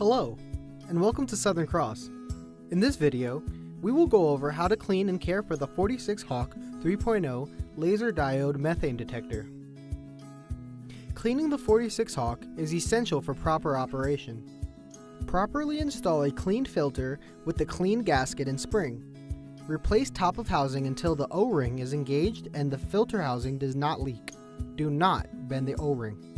Hello, and welcome to Southern Cross. In this video, we will go over how to clean and care for the 46Hawk 3.0 laser diode methane detector. Cleaning the 46Hawk is essential for proper operation. Properly install a clean filter with the clean gasket and spring. Replace top of housing until the O-ring is engaged and the filter housing does not leak. Do not bend the O-ring.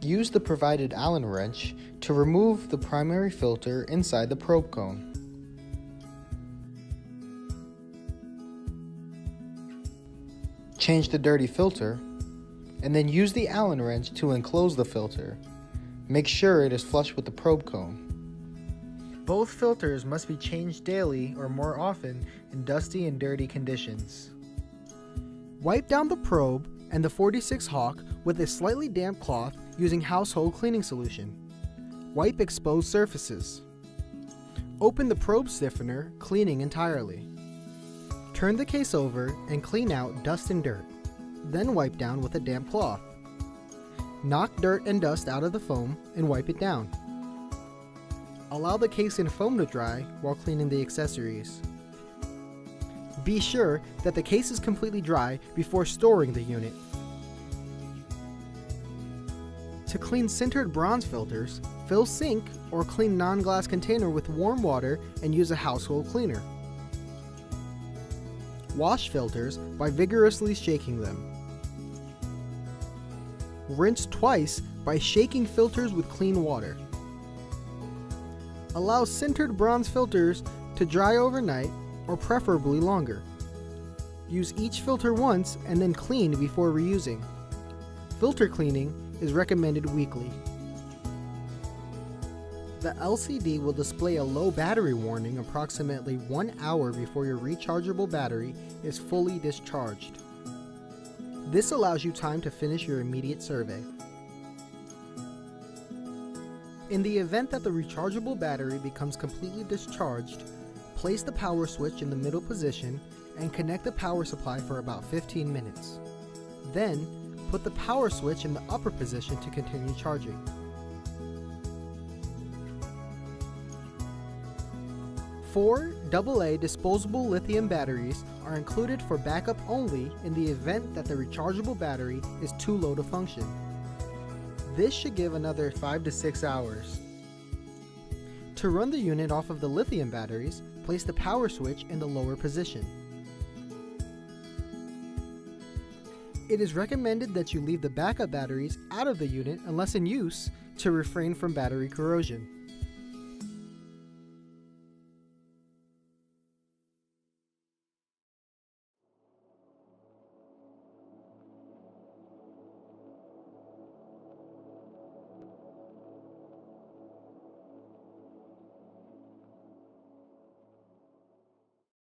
Use the provided Allen wrench to remove the primary filter inside the probe cone. Change the dirty filter, and then use the Allen wrench to enclose the filter. Make sure it is flush with the probe cone. Both filters must be changed daily or more often in dusty and dirty conditions. Wipe down the probe and the 46Hawk with a slightly damp cloth using household cleaning solution. Wipe exposed surfaces. Open the probe stiffener, cleaning entirely. Turn the case over and clean out dust and dirt. Then wipe down with a damp cloth. Knock dirt and dust out of the foam and wipe it down. Allow the case and foam to dry while cleaning the accessories. Be sure that the case is completely dry before storing the unit. To clean sintered bronze filters, fill sink or clean non-glass container with warm water and use a household cleaner. Wash filters by vigorously shaking them. Rinse twice by shaking filters with clean water. Allow sintered bronze filters to dry overnight or preferably longer. Use each filter once and then clean before reusing. Filter cleaning is recommended weekly. The LCD will display a low battery warning approximately 1 hour before your rechargeable battery is fully discharged. This allows you time to finish your immediate survey. In the event that the rechargeable battery becomes completely discharged, place the power switch in the middle position and connect the power supply for about 15 minutes. Then, put the power switch in the upper position to continue charging. Four AA disposable lithium batteries are included for backup only in the event that the rechargeable battery is too low to function. This should give another 5 to 6 hours. To run the unit off of the lithium batteries, place the power switch in the lower position. It is recommended that you leave the backup batteries out of the unit unless in use to refrain from battery corrosion.